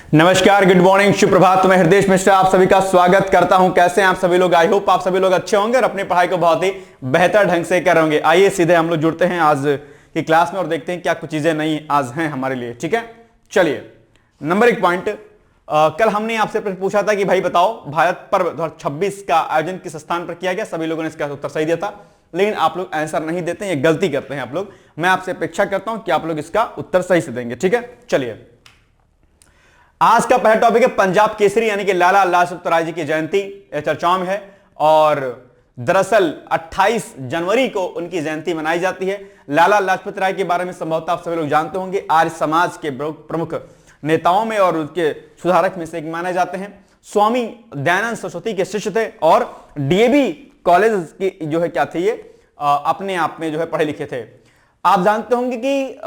नमस्कार, good morning, सुप्रभात। मैं हृदय मिश्रा आप सभी का स्वागत करता हूं। कैसे हैं आप सभी लोग? आई होप आप सभी लोग अच्छे होंगे और अपनी पढ़ाई को बहुत ही बेहतर ढंग से कर होंगे। आइए सीधे हम लोग जुड़ते हैं आज की क्लास में और देखते हैं क्या कुछ चीजें नई आज हैं हमारे लिए। ठीक है, चलिए नंबर एक पॉइंट। कल हमने आपसे प्रश्न पूछा था कि भाई बताओ भारत पर्व 2026 का आयोजन किस स्थान पर किया गया। सभी लोगों ने इसका उत्तर सही दिया था, लेकिन आप लोग आंसर नहीं देते हैं, ये गलती करते हैं आप लोग। मैं आपसे अपेक्षा करता हूं कि आप लोग इसका उत्तर सही से देंगे। ठीक है, चलिए आज का पहला टॉपिक है पंजाब केसरी यानी कि लाला लाजपत राय जी की जयंती चर्चाओं में है। और दरअसल 28 जनवरी को उनकी जयंती मनाई जाती है। लाला लाजपत राय के बारे में संभवतः आप सभी लोग जानते होंगे, आर्य समाज के प्रमुख नेताओं में और उसके सुधारक में से एक माने जाते हैं। स्वामी दयानंद सरस्वती के शिष्य थे और डीएवी कॉलेज की जो है क्या थे, ये अपने आप में जो है पढ़े लिखे थे। आप जानते होंगे कि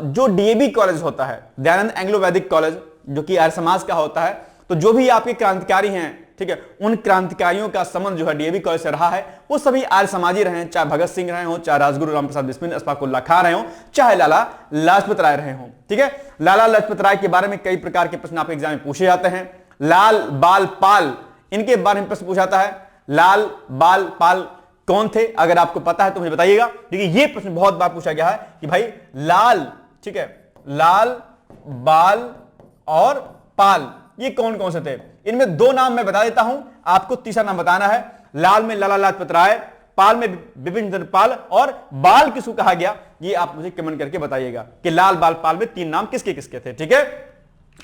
जो डीएवी कॉलेज होता है, दयानंद एंग्लो वैदिक कॉलेज, जो कि आर्य समाज का होता है, तो जो भी आपके क्रांतिकारी हैं, ठीक है, उन क्रांतिकारियों का संबंध जो है डीएवी कॉलेज से रहा है, वो सभी आर्य समाजी रहे हैं। चाहे भगत सिंह रहे हो, चाहे राजगुरु रामप्रसाद बिस्मिल, अशफाक उल्लाह खां रहे हो, चाहे लाला लाजपत राय रहे हो। ठीक है, लाला लाजपत राय के बारे में कई प्रकार के प्रश्न आपके एग्जाम में पूछे जाते हैं। लाल बाल पाल, इनके बारे में प्रश्न पूछा जाता है। लाल बाल पाल कौन थे? अगर आपको पता है तो मुझे बताइएगा। देखिए ये प्रश्न बहुत बार पूछा गया है कि भाई लाल, ठीक है, लाल बाल और पाल ये कौन कौन से थे? इनमें दो नाम मैं बता देता हूं, आपको तीसरा नाम बताना है। लाल में लाला लाजपत राय, पाल में बिपिन चंद्र पाल, और बाल किसको कहा गया ये आप मुझे कमेंट करके बताइएगा कि लाल बाल पाल में तीन नाम किसके किसके थे। ठीक है,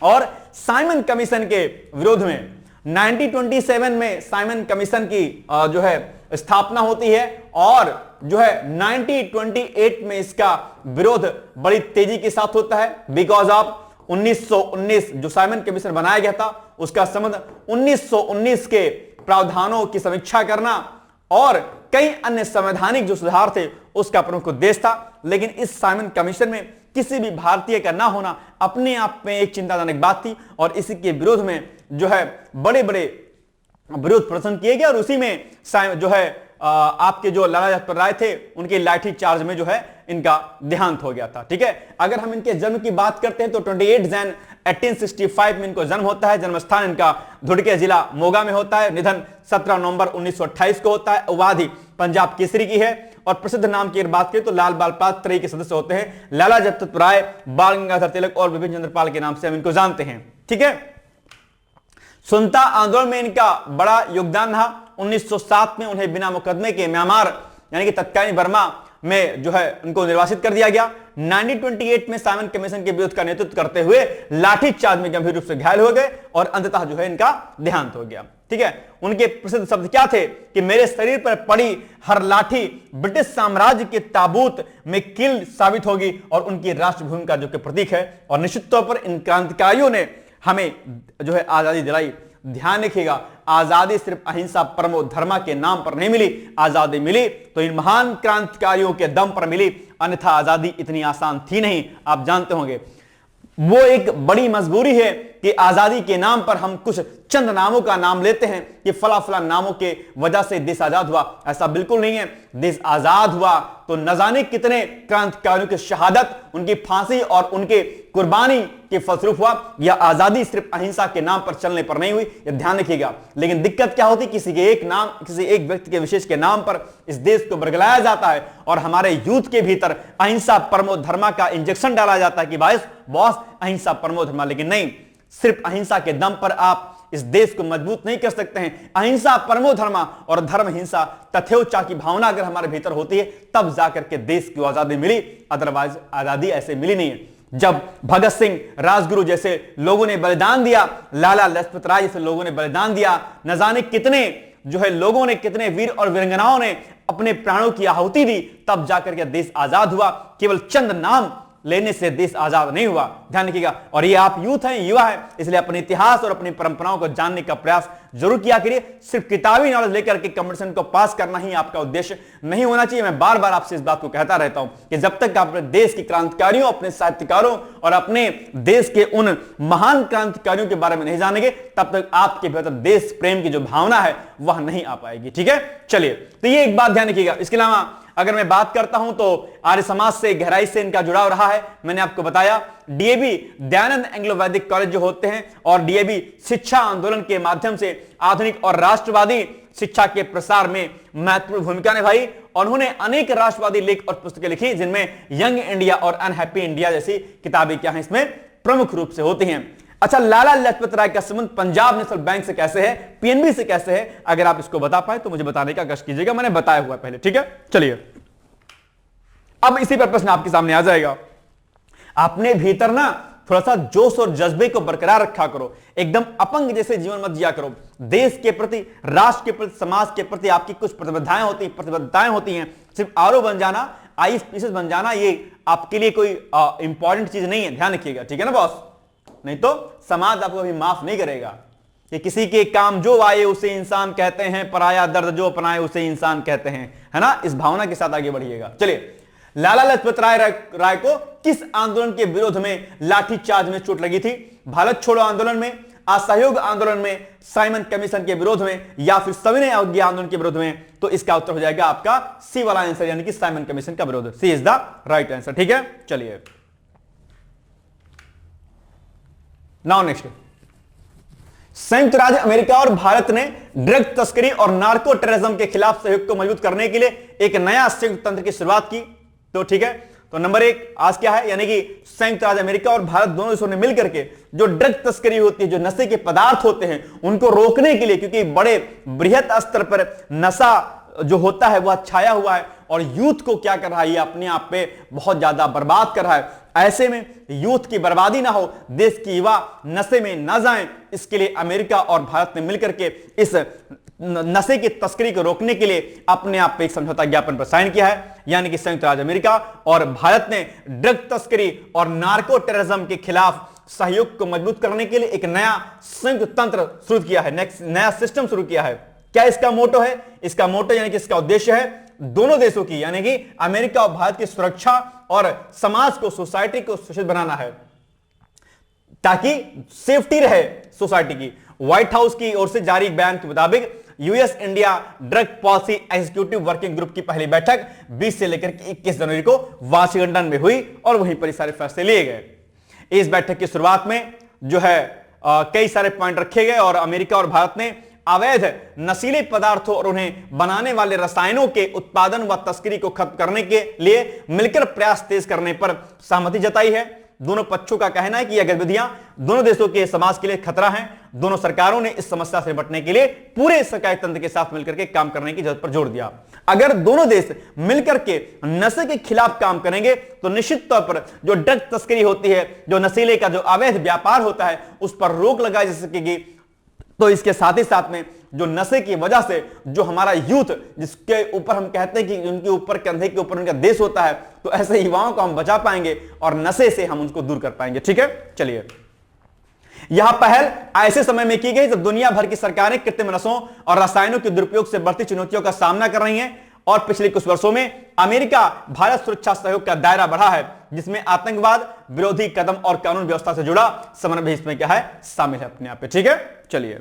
और साइमन कमीशन के विरोध में 1927 में साइमन कमीशन की जो है स्थापना होती है और जो है 1928 में इसका विरोध बड़ी तेजी के साथ होता है। बिकॉज ऑफ 1919 जो साइमन कमीशन बनाया गया था उसका संबंध 1919 के प्रावधानों की समीक्षा करना और कई अन्य संवैधानिक जो सुधार थे उसका प्रमुख उद्देश्य था। लेकिन इस साइमन कमीशन में किसी भी भारतीय का ना होना अपने आप में एक चिंताजनक बात थी और इसी के विरोध में जो है बड़े बड़े विरोध प्रदर्शन किए गए और उसी में जो है आपके जो लाला लाजपत राय थे उनके लाठी चार्ज में जो है इनका देहांत हो गया था। ठीक है, अगर हम इनके जन्म की बात करते हैं तो 28 जन 1865 में इनको जन्म होता है। जन्म स्थान इनका धुड़के जिला मोगा में होता है। निधन 17 नवंबर 1928 को होता है। उपाधि पंजाब केसरी की है और प्रसिद्ध नाम की बात करें तो लाल बाल पाल त्रयी के सदस्य होते हैं। लाला लाजपत राय, बाल गंगाधर तिलक और बिपिन चंद्र पाल के नाम से हम इनको जानते हैं। ठीक है, स्वतंत्रता आंदोलन में इनका बड़ा योगदान रहा। 1907 में उन्हें बिना मुकदमे के म्यांमार यानी कि तत्कालीन बर्मा में जो है उनको निर्वासित कर दिया गया। 1928 में साइमन कमीशन के विरोध का नेतृत्व करते हुए लाठी चार्ज में गंभीर रूप से घायल हो गए और अंततः जो है इनका देहांत हो गया। ठीक है, उनके प्रसिद्ध शब्द क्या थे कि मेरे शरीर पर पड़ी हर लाठी ब्रिटिश साम्राज्य के ताबूत में कील साबित होगी और उनकी राष्ट्रभूमि का जो कि प्रतीक है। और निश्चित तौर पर इन क्रांतिकारियों ने हमें जो है आजादी दिलाई। ध्यान रखिएगा, आजादी सिर्फ अहिंसा परमो धर्मा के नाम पर नहीं मिली। आजादी मिली तो इन महान क्रांतिकारियों के दम पर मिली, अन्यथा आजादी इतनी आसान थी नहीं। आप जानते होंगे वो एक बड़ी मजबूरी है कि आजादी के नाम पर हम कुछ चंद नामों का नाम लेते हैं कि फला फला नामों के वजह से देश आजाद हुआ। ऐसा बिल्कुल नहीं है। देश आजाद हुआ तो न जाने कितने क्रांतिकारियों की शहादत, उनकी फांसी और उनके कुर्बानी के फलस्वरूप हुआ। यह आजादी सिर्फ अहिंसा के नाम पर चलने पर नहीं हुई, यह ध्यान रखिएगा। लेकिन दिक्कत क्या होती, किसी के एक नाम, किसी एक व्यक्ति के विशेष के नाम पर इस देश को बरगलाया जाता है और हमारे यूथ के भीतर अहिंसा परमो धर्मा का इंजेक्शन डाला जाता है कि भाई बॉस अहिंसा परमो धर्मा। लेकिन नहीं, सिर्फ अहिंसा के दम पर आप इस देश को मजबूत नहीं कर सकते हैं। अहिंसा परमो धर्मा और धर्म हिंसा तथ्योचा की भावना अगर हमारे भीतर होती है तब जाकर के देश की आजादी मिली, अदरवाइज आजादी ऐसे मिली नहीं है। जब भगत सिंह, राजगुरु जैसे लोगों ने बलिदान दिया, लाला लाजपत राय जैसे लोगों ने बलिदान दिया, न जाने कितने जो है लोगों ने, कितने वीर और वीरांगनाओं ने अपने प्राणों की आहुति दी, तब जाकर के देश आजाद हुआ। केवल चंद नाम लेने से देश आजाद नहीं हुआ, ध्यान रखिएगा। और ये आप यूथ हैं, युवा हैं, इसलिए अपने इतिहास और अपनी परंपराओं को जानने का प्रयास जरूर किया करिए। सिर्फ किताबी नॉलेज लेकर के कंपटीशन को पास करना ही आपका उद्देश्य नहीं होना चाहिए। मैं बार बार आपसे इस बात को कहता रहता हूं कि जब तक आप अपने देश के क्रांतिकारियों, अपने साहित्यकारों और अपने देश के उन महान क्रांतिकारियों के बारे में नहीं जानेंगे तब तक आपके भीतर देश प्रेम की जो भावना है वह नहीं आ पाएगी। ठीक है, चलिए, तो ये एक बात ध्यान रखिएगा। इसके अलावा अगर मैं बात करता हूं तो आर्य समाज से गहराई से इनका जुड़ाव रहा है। मैंने आपको बताया डीएवी दयानंद एंग्लो वैदिक कॉलेज जो होते हैं और डीएवी शिक्षा आंदोलन के माध्यम से आधुनिक और राष्ट्रवादी शिक्षा के प्रसार में महत्वपूर्ण भूमिका निभाई और उन्होंने अनेक राष्ट्रवादी लेख और पुस्तकें लिखी जिनमें यंग इंडिया और अनहैप्पी इंडिया जैसी किताबें क्या हैं इसमें प्रमुख रूप से होती हैं। अच्छा, लाला लाजपत राय का संबंध पंजाब नेशनल बैंक से कैसे है, पीएनबी से कैसे है? अगर आप इसको बता पाए तो मुझे बताने का कष्ट कीजिएगा, मैंने बताया हुआ पहले, ठीक है। चलिए अब इसी पर प्रश्न आपके सामने आ जाएगा। आपने भीतर ना थोड़ा सा जोश और जज्बे को बरकरार रखा करो, एकदम अपंग जैसे जीवन मत जिया करो। देश के प्रति, राष्ट्र के प्रति, समाज के प्रति आपकी कुछ प्रतिबद्धताएं होती हैं। सिर्फ आरओ बन जाना, आईएएस पीएस बन जाना ये आपके लिए कोई इंपॉर्टेंट चीज नहीं है, ध्यान रखिएगा, ठीक है ना बॉस। नहीं तो समाज आपको कभी माफ नहीं करेगा कि किसी के काम जो आए उसे इंसान कहते हैं, पराया दर्द जो अपनाए उसे इंसान कहते हैं, है ना। इस भावना के साथ आगे बढ़िएगा। चलिए, लाला लाजपत राय को किस आंदोलन के विरोध में लाठीचार्ज में चोट लगी थी? भारत छोड़ो आंदोलन में, असहयोग आंदोलन में, साइमन कमीशन के विरोध में, या फिर सविनय अवज्ञा आंदोलन के विरोध में? तो इसका उत्तर हो जाएगा आपका सी वाला आंसर, यानी कि साइमन कमीशन का विरोध। सी इज द राइट आंसर, ठीक है। चलिए नाउ नेक्स्ट, संयुक्त राज्य अमेरिका और भारत ने ड्रग तस्करी और नार्को टेररिज्म के खिलाफ सहयोग को मजबूत करने के लिए एक नया संयुक्त तंत्र की शुरुआत की। तो ठीक है, तो नंबर 1 आज क्या है, यानी कि संयुक्त राज्य अमेरिका और भारत दोनों देशों ने मिलकर के जो ड्रग तस्करी होती है, जो नशे के पदार्थ होते हैं, उनको रोकने के लिए, क्योंकि बड़े बृहत स्तर पर नशा जो होता है वह छाया हुआ है और यूथ को क्या कर रहा है, ये अपने आप पे बहुत ज्यादा बर्बाद कर रहा है। ऐसे में यूथ की बर्बादी ना हो, देश की युवा नशे में ना जाएं, इसके लिए अमेरिका और भारत ने मिलकर के इस नशे की तस्करी को रोकने के लिए अपने आप पे एक समझौता ज्ञापन पर साइन किया है। यानी कि संयुक्त राज्य अमेरिका और भारत ने ड्रग तस्करी और नार्को टेररिज्म के खिलाफ सहयोग को मजबूत करने के लिए एक नया संयुक्त तंत्र शुरू किया है, नया सिस्टम शुरू किया है। क्या इसका मोटो है? इसका मोटो यानी कि इसका उद्देश्य है दोनों देशों की, यानी कि अमेरिका और भारत की सुरक्षा और समाज को, सोसाइटी को सुरक्षित बनाना है ताकि सेफ्टी रहे सोसाइटी की। व्हाइट हाउस की ओर से जारी बयान के मुताबिक US India drug policy executive working group की पहली बैठक 20 से लेकर 21 जनवरी को वाशिंगटन में हुई और वहीं पर सारे फैसले लिए गए। इस बैठक की शुरुआत में जो है कई सारे पॉइंट रखे गए और अमेरिका और भारत ने अवैध नशीले पदार्थों और उन्हें बनाने वाले रसायनों के उत्पादन व तस्करी को खत्म करने के लिए मिलकर प्रयास तेज करने पर सहमति जताई है। दोनों पक्षों का कहना है कि यह गतिविधियां दोनों देशों के समाज के लिए खतरा हैं। दोनों सरकारों ने इस समस्या से निपटने के लिए पूरे सरकारी तंत्र के साथ मिलकर के काम करने की जरूरत पर जोर दिया। अगर दोनों देश मिलकर के नशे के खिलाफ काम करेंगे तो निश्चित तौर पर जो ड्रग तस्करी होती है, जो नशीले का जो अवैध व्यापार होता है, उस पर रोक लगाई जा सकेगी। तो इसके साथ ही साथ में जो नशे की वजह से जो हमारा यूथ, जिसके ऊपर हम कहते हैं कि उनके ऊपर कंधे के ऊपर उनका देश होता है, तो ऐसे युवाओं को हम बचा पाएंगे और नशे से हम उनको दूर कर पाएंगे। ठीक है, चलिए। यह पहल ऐसे समय में की गई जब दुनिया भर की सरकारें कृत्रिम नशों और रसायनों के दुरुपयोग से बढ़ती चुनौतियों का सामना कर रही हैं और पिछले कुछ वर्षों में अमेरिका भारत सुरक्षा सहयोग का दायरा बढ़ा है, जिसमें आतंकवाद विरोधी कदम और कानून व्यवस्था से जुड़ा समन्वय भी इसमें क्या है, शामिल है अपने आप पे। ठीक है, चलिए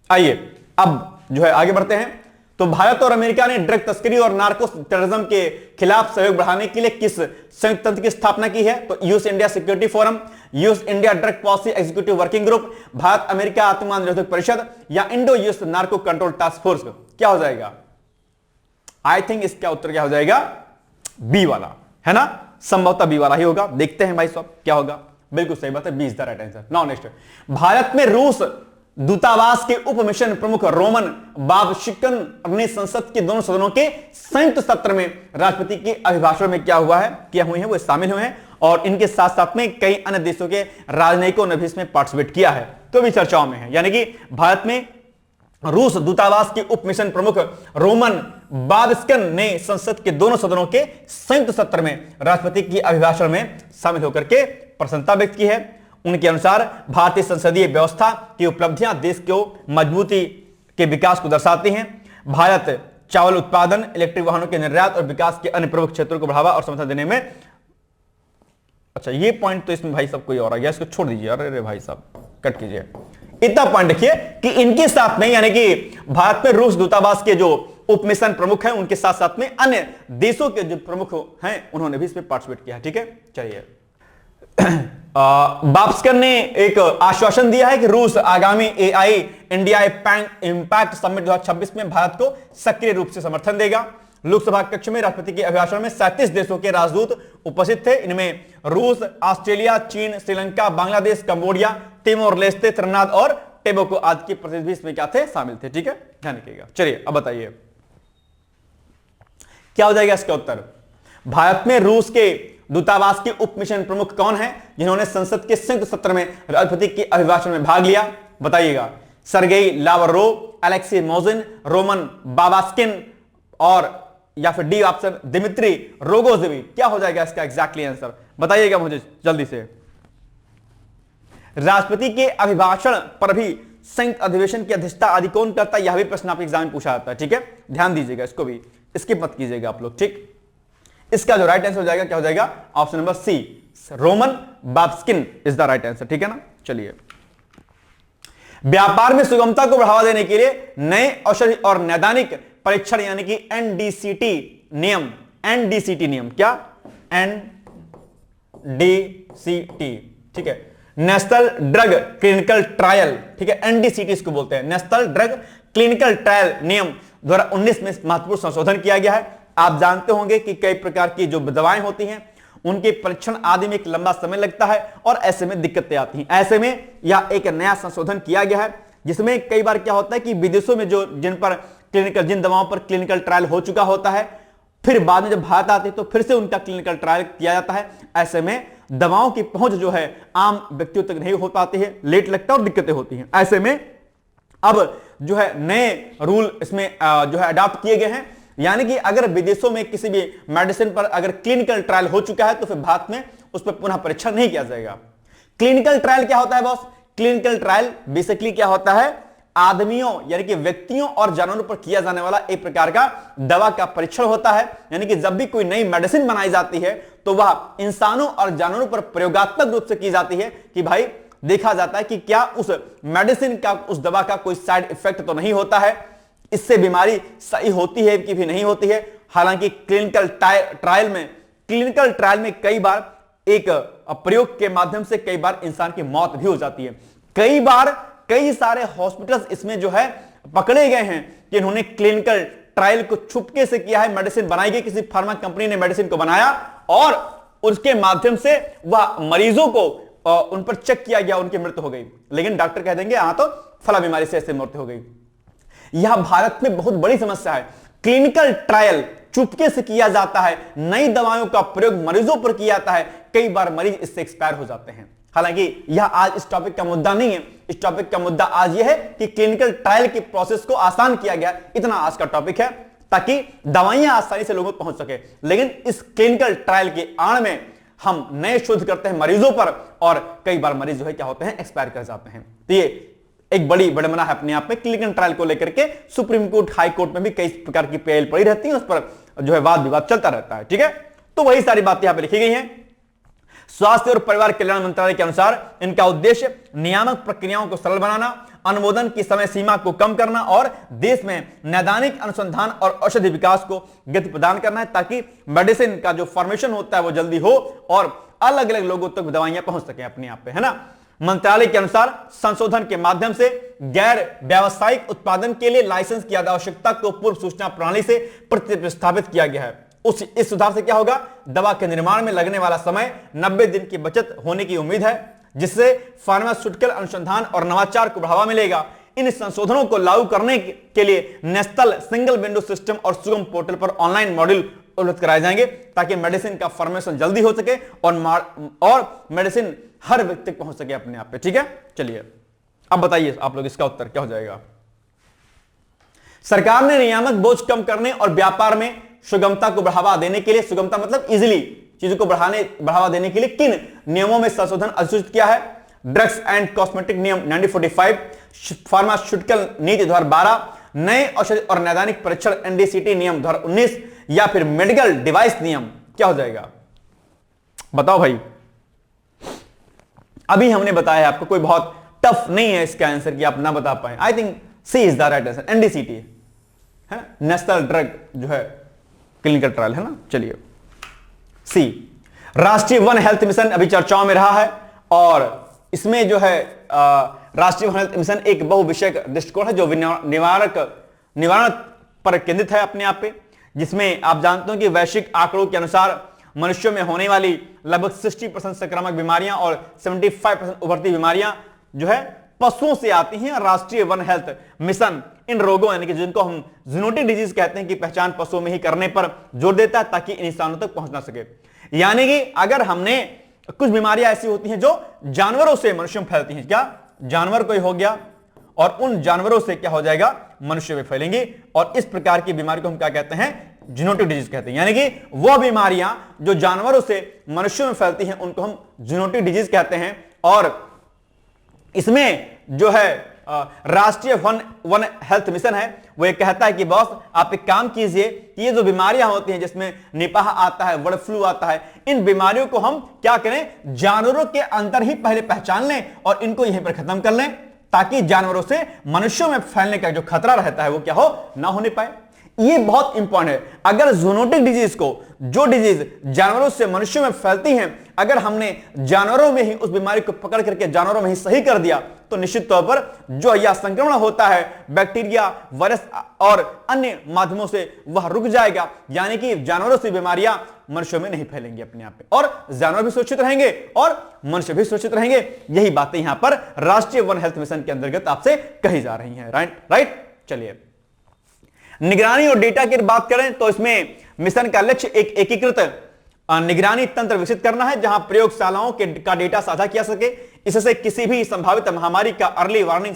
आइए अब जो है आगे बढ़ते हैं। तो भारत और अमेरिका ने ड्रग तस्करी और नार्को टेररिज्म के खिलाफ सहयोग बढ़ाने के लिए किस संयुक्त तंत्र की स्थापना की है? तो US India security forum, US India drug policy executive working group, Bharat America आतंकवाद निरोधक परिषद या Indo US narco control task force. क्या हो जाएगा? आई थिंक इसका उत्तर क्या हो जाएगा? बी वाला, है ना, संभवतः बी वाला ही होगा। देखते हैं भाई साहब क्या होगा। बिल्कुल सही बात है, B is the right answer. Now next, Bharat में रूस दूतावास के उप मिशन प्रमुख रोमन बाबशिकन ने संसद के दोनों सदनों के संयुक्त सत्र में राष्ट्रपति के अभिभाषण में क्या हुआ है, क्या हुए हैं, वो शामिल हुए हैं और इनके साथ साथ में कई अन्य देशों के राजनयिकों ने भी इसमें पार्टिसिपेट किया है, तो भी चर्चाओं में है। यानी कि भारत में रूस दूतावास के उप मिशन प्रमुख रोमन बाबस्कन ने संसद के दोनों सदनों के संयुक्त सत्र में राष्ट्रपति के अभिभाषण में शामिल होकर के प्रसन्नता व्यक्त की है। उनके अनुसार भारतीय संसदीय व्यवस्था की उपलब्धियां देश को मजबूती के विकास को दर्शाती हैं। भारत चावल उत्पादन, इलेक्ट्रिक वाहनों के निर्यात और विकास के अन्य प्रमुख क्षेत्रों को बढ़ावा और समर्थन देने में। अच्छा, ये पॉइंट तो इसमें भाई साहब कोई और आ गया, इसको छोड़ दीजिए। अरे भाई साहब कट कीजिए। इतना पॉइंट देखिए कि इनके साथ में, यानी कि भारत में रूस दूतावास के जो उप मिशन प्रमुख हैं उनके साथ साथ में अन्य देशों के जो प्रमुख हैं उन्होंने भी इसमें पार्टिसिपेट किया। ठीक है, चलिए बाप्स्कर ने एक आश्वासन दिया है कि रूस आगामी एआई इंडिया इंपैक्ट समिट 2026 में भारत को सक्रिय रूप से समर्थन देगा। लोकसभा कक्ष में राष्ट्रपति के अभिभाषण में 37 देशों के राजदूत उपस्थित थे। इनमें रूस, ऑस्ट्रेलिया, चीन, Sri Lanka, Bangladesh, Cambodia, Timor Leste, त्रिनाद और टेबोको आदि के प्रतिनिधि इसमें क्या थे, शामिल थे। ठीक है, ध्यान रखिएगा। चलिए अब बताइए क्या हो जाएगा इसका उत्तर। भारत में रूस के दूतावास के उप मिशन प्रमुख कौन हैं जिन्होंने संसद के संयुक्त सत्र में राष्ट्रपति के अभिभाषण में भाग लिया, बताइएगा। सर्गेई लावरोव, अलेक्सी मोजिन, रोमन बाबास्किन और या फिर डी ऑप्शन दिमित्री रोगोजेवी। क्या हो जाएगा इसका एग्जैक्टली आंसर, बताइएगा मुझे जल्दी से। राष्ट्रपति के अभिभाषण पर भी संयुक्त अधिवेशन की अध्यक्षता आदि कौन करता है, यह भी प्रश्न आपके एग्जाम में पूछा जाता है। ठीक है, ध्यान दीजिएगा, इसको भी स्किप मत कीजिएगा आप लोग। ठीक, इसका जो राइट आंसर हो जाएगा क्या हो जाएगा, option number C, Roman Babushkin is the right answer. ठीक है ना, चलिए। व्यापार में सुगमता को बढ़ावा देने के लिए नए औषधि और नैदानिक परीक्षण यानी कि एनडीसीटी नियम, एनडीसीटी नियम, क्या एनडीसीटी, ठीक है, नेशनल ड्रग क्लिनिकल ट्रायल, ठीक है, एनडीसीटी इसको बोलते हैं, नेशनल ड्रग क्लिनिकल ट्रायल नियम 2019 में महत्वपूर्ण संशोधन किया गया है। आप जानते होंगे कि कई प्रकार की जो दवाएं होती हैं उनके परीक्षण आदि में एक लंबा समय लगता है और ऐसे में दिक्कतें आती हैं। ऐसे में यह एक नया संशोधन किया गया है जिसमें कई बार क्या होता है कि विदेशों में जिन दवाओं पर क्लिनिकल ट्रायल हो चुका होता है, फिर बाद में जब भारत आते हैं तो फिर से उनका क्लिनिकल ट्रायल किया जाता है। ऐसे में दवाओं की पहुंच जो है आम व्यक्तियों तक नहीं हो पाती है, लेट लगता है और दिक्कतें होती हैं। ऐसे में अब जो है नए रूल इसमें जो है अडॉप्ट किए गए हैं, यानी कि अगर विदेशों में किसी भी मेडिसिन पर अगर क्लिनिकल ट्रायल हो चुका है तो फिर भारत में उस पर पुनः परीक्षण नहीं किया जाएगा। क्लिनिकल ट्रायल क्या होता है बॉस? क्लिनिकल ट्रायल बेसिकली क्या होता है, आदमियों यानी कि व्यक्तियों और जानवरों पर किया जाने वाला एक प्रकार का दवा का परीक्षण होता है। यानी कि जब भी कोई नई मेडिसिन बनाई जाती है तो वह इंसानों और जानवरों पर प्रयोगात्मक रूप से की जाती है कि भाई देखा जाता है कि क्या उस मेडिसिन का, उस दवा का कोई साइड इफेक्ट तो नहीं होता है, इससे बीमारी सही होती है कि भी नहीं होती है। हालांकि क्लिनिकल ट्रायल में कई बार एक प्रयोग के माध्यम से कई बार इंसान की मौत भी हो जाती है। कई बार कई सारे हॉस्पिटल्स इसमें जो है पकड़े गए हैं कि इन्होंने क्लिनिकल ट्रायल को छुपके से किया है। मेडिसिन बनाई गई, किसी फार्मा कंपनी ने मेडिसिन को बनाया और उसके माध्यम से वह मरीजों को उन पर चेक किया गया, उनकी मृत्यु हो गई, लेकिन डॉक्टर कह देंगे हाँ तो फला बीमारी से ऐसे मृत्यु हो गई। यह भारत में बहुत बड़ी समस्या है। क्लिनिकल ट्रायल चुपके से किया जाता है, नई दवाओं का प्रयोग मरीजों पर किया जाता है, कई बार मरीज इससे एक्सपायर हो जाते हैं। हालांकि यह आज इस टॉपिक का मुद्दा नहीं है। इस टॉपिक का मुद्दा आज यह है कि क्लिनिकल ट्रायल की प्रोसेस को आसान किया गया, इतना आज का टॉपिक है, ताकि दवाइयां आसानी से लोगों तक पहुंच सके। लेकिन इस क्लिनिकल ट्रायल के आड़ में हम नए शोध करते हैं मरीजों पर और कई बार मरीज जो है क्या होते हैं, एक्सपायर कर जाते हैं। तो ये एक बड़ी विडंबना है अपने आप में। क्लिनिकल ट्रायल को लेकर के सुप्रीम कोर्ट, हाई कोर्ट में भी कई प्रकार की पीएल पड़ी रहती है, उस पर जो है वाद विवाद चलता रहता है। ठीक है, तो वही सारी बातें यहां पर लिखी गई हैं। स्वास्थ्य और परिवार कल्याण मंत्रालय के अनुसार इनका उद्देश्य नियामक प्रक्रियाओं को सरल बनाना, अनुमोदन की समय सीमा को कम करना और देश में नैदानिक अनुसंधान और औषधि विकास को गति प्रदान करना है, ताकि मेडिसिन का जो फॉर्मेशन होता है वो जल्दी हो और अलग अलग लोगों तक दवाइयां पहुंच सके अपने आप पे, है ना। मंत्रालय के अनुसार संशोधन के माध्यम से गैर व्यावसायिक उत्पादन के लिए लाइसेंस की आवश्यकता को पूर्व सूचना प्रणाली से प्रतिस्थापित किया गया है। इस सुधार से क्या होगा, दवा के निर्माण में लगने वाला समय 90 दिन की बचत होने की उम्मीद है, जिससे फार्मास्यूटिकल अनुसंधान और नवाचार को बढ़ावा मिलेगा। इन संशोधनों को लागू करने के लिए नेशनल सिंगल विंडो सिस्टम और सुगम पोर्टल पर ऑनलाइन मॉड्यूल उपलब्ध कराए जाएंगे, ताकि मेडिसिन का फॉर्मेशन जल्दी हो सके और मेडिसिन हर व्यक्ति तक पहुंच सके अपने आप पे। ठीक है, चलिए अब बताइए आप लोग इसका उत्तर क्या हो जाएगा। सरकार ने नियामक बोझ कम करने और व्यापार में सुगमता को बढ़ावा देने के लिए, सुगमता मतलब इजीली चीजों को बढ़ावा देने के लिए किन नियमों में संशोधन अधिसूचित किया है? ड्रग्स एंड कॉस्मेटिक नियम 1945, फार्मास्यूटिकल नीति 2012, नए औषधि और नैदानिक परीक्षण एनडीसीटी नियम 2019 या फिर मेडिकल डिवाइस नियम। क्या हो जाएगा बताओ भाई। अभी हमने बताया आपको, कोई बहुत टफ नहीं है इसका आंसर कि आप ना बता पाए। I think C is the right answer, NDCT. है, नेशनल ड्रग जो है क्लिनिकल ट्रायल है ना। चलिए सी, राष्ट्रीय वन हेल्थ मिशन अभी चर्चाओं में रहा है और इसमें जो है राष्ट्रीय वन हेल्थ मिशन एक बहुविषयक दृष्टिकोण है जो निवारण पर केंद्रित है अपने आप पे, जिसमें आप जानते हो कि वैश्विक आंकड़ों के अनुसार मनुष्यों में होने वाली लगभग 60% संक्रामक बीमारियां और 75% उभरती बीमारियां जो है पशुओं से आती हैं। राष्ट्रीय वन हेल्थ मिशन इन रोगों यानी कि जिनको हम जूनोटिक डिजीज कहते हैं की पहचान पशुओं में ही करने पर जोर देता है ताकि इंसानों तक पहुंच ना सके। यानी कि अगर हमने कुछ बीमारियां ऐसी होती हैं जो जानवरों से मनुष्यों में फैलती हैं, क्या जानवर कोई हो गया और उन जानवरों से क्या हो जाएगा, मनुष्य में फैलेंगी, और इस प्रकार की बीमारी को हम क्या कहते हैं, जूनोटिक डिजीज कहते हैं। यानी कि वह बीमारियां जो जानवरों से मनुष्यों में फैलती हैं उनको हम जूनोटिक डिजीज कहते हैं। और इसमें जो है राष्ट्रीय वन हेल्थ मिशन है वो ये कहता है कि बॉस आप एक काम कीजिए कि ये जो बीमारियां होती हैं जिसमें निपाह आता है, बर्ड फ्लू आता है, इन बीमारियों को हम क्या करें, जानवरों के अंदर ही पहले पहचान लें और इनको यहीं पर खत्म कर लें ताकि जानवरों से मनुष्यों में फैलने का जो खतरा रहता है वो क्या हो, ना होने पाए। ये बहुत इंपॉर्टेंट है। अगर जूनोटिक डिजीज को, जो डिजीज जानवरों से मनुष्यों में फैलती हैं, अगर हमने जानवरों में ही उस बीमारी को पकड़ करके जानवरों में ही सही कर दिया तो निश्चित तौर पर जो यह संक्रमण होता है बैक्टीरिया, वायरस और अन्य माध्यमों से वह रुक जाएगा। यानी कि जानवरों से बीमारियां मनुष्यों में नहीं फैलेंगी अपने आप पे, और जानवर भी सुरक्षित रहेंगे और मनुष्य भी सुरक्षित रहेंगे। यही बातें यहां पर राष्ट्रीय वन हेल्थ मिशन के अंतर्गत आपसे कही जा रही हैं। राइट। चलिए निगरानी और डेटा की बात करें तो इसमें मिशन का लक्ष्य एक एकीकृत निगरानी तंत्र विकसित करना है जहां प्रयोगशालाओं का डेटा साझा किया सके। इससे किसी भी संभावित महामारी का अर्ली वार्निंग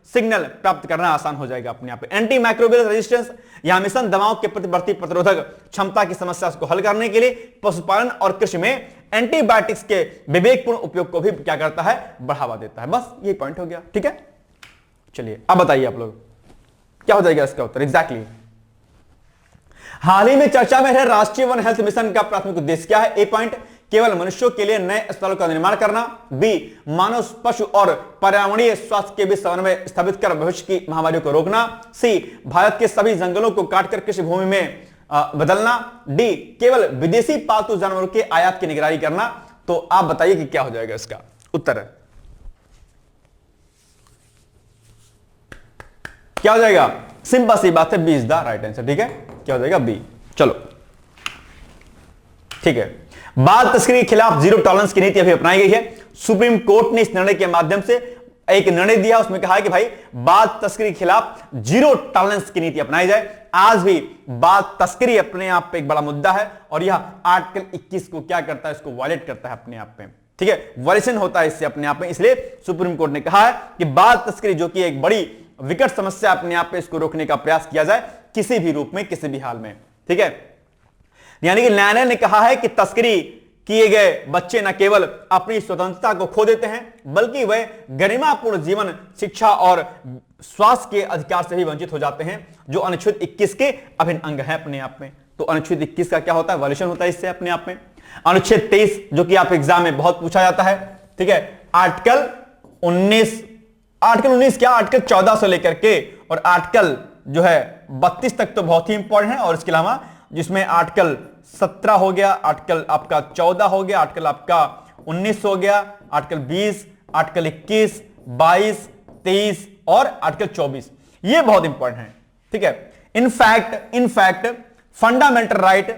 सिग्नल प्राप्त करना आसान हो जाएगा अपने आप। एंटी माइक्रोबियल रेजिस्टेंस, यहां मिशन दवाओं के प्रति बढ़ती प्रतिरोधक क्षमता की समस्या को हल करने के लिए पशुपालन और कृषि में एंटीबायोटिक्स के विवेकपूर्ण उपयोग को भी क्या करता है, बढ़ावा देता है। बस ये पॉइंट हो गया। ठीक है, चलिए अब बताइए आप लोग क्या हो जाएगा इसका उत्तर एग्जैक्टली। हाल ही में चर्चा में है राष्ट्रीय वन हेल्थ मिशन का प्राथमिक उद्देश्य क्या है। ए पॉइंट, केवल मनुष्यों के लिए नए अस्पतालों का निर्माण करना। बी, मानव, पशु और पर्यावरणीय स्वास्थ्य के बीच समन्वय स्थापित कर भविष्य की महामारियों को रोकना। सी, भारत के सभी जंगलों को काटकर कृषि भूमि में बदलना। डी, केवल विदेशी पालतू जानवरों के आयात की निगरानी करना। तो आप बताइए कि क्या हो जाएगा इसका उत्तर, क्या हो जाएगा। सिंपल सी बात है, B is the right answer. ठीक है, क्या हो जाएगा, बी। चलो ठीक है, बाल तस्करी के खिलाफ जीरो टॉलरेंस की नीति अभी अपनाई गई है। सुप्रीम कोर्ट ने इस निर्णय के माध्यम से एक निर्णय दिया, उसमें कहा है कि भाई बाल तस्करी के खिलाफ जीरो टॉलरेंस की नीति अपनाई जाए। आज भी बाल तस्करी अपने आप पे एक बड़ा मुद्दा है और यह आर्टिकल 21 को क्या करता है, इसको वायलेट करता है अपने आप पे। ठीक है, वायलेशन होता है इससे अपने आप में, इसलिए सुप्रीम कोर्ट ने कहा है कि बाल तस्करी जो कि एक बड़ी विकट समस्या अपने आप पे, इसको रोकने का प्रयास किया जाए किसी भी रूप में, किसी भी हाल में। ठीक है, यानी कि न्यायालय ने कहा है कि तस्करी किए गए बच्चे न केवल अपनी स्वतंत्रता को खो देते हैं बल्कि वे गरिमापूर्ण जीवन, शिक्षा और स्वास्थ्य के अधिकार से भी वंचित हो जाते हैं जो अनुच्छेद 21 के अभिन्न अंग है अपने आप में। तो अनुच्छेद 21 का क्या होता है, वायलेशन होता है इससे अपने आप में। अनुच्छेद 23 जो कि आप एग्जाम में बहुत पूछा जाता है। ठीक है, आर्टिकल 19 क्या, आर्टिकल 14 से लेकर के और आर्टिकल जो है 32 तक तो बहुत ही इंपॉर्टेंट है, और इसके अलावा जिसमें आर्टिकल 17 हो गया, आर्टिकल आपका 14 हो गया, आर्टिकल आपका 19 हो गया, आर्टिकल 20, आर्टिकल 21, 22, 23 और आर्टिकल 24, ये बहुत इंपॉर्टेंट है। ठीक है, in fact fundamental right,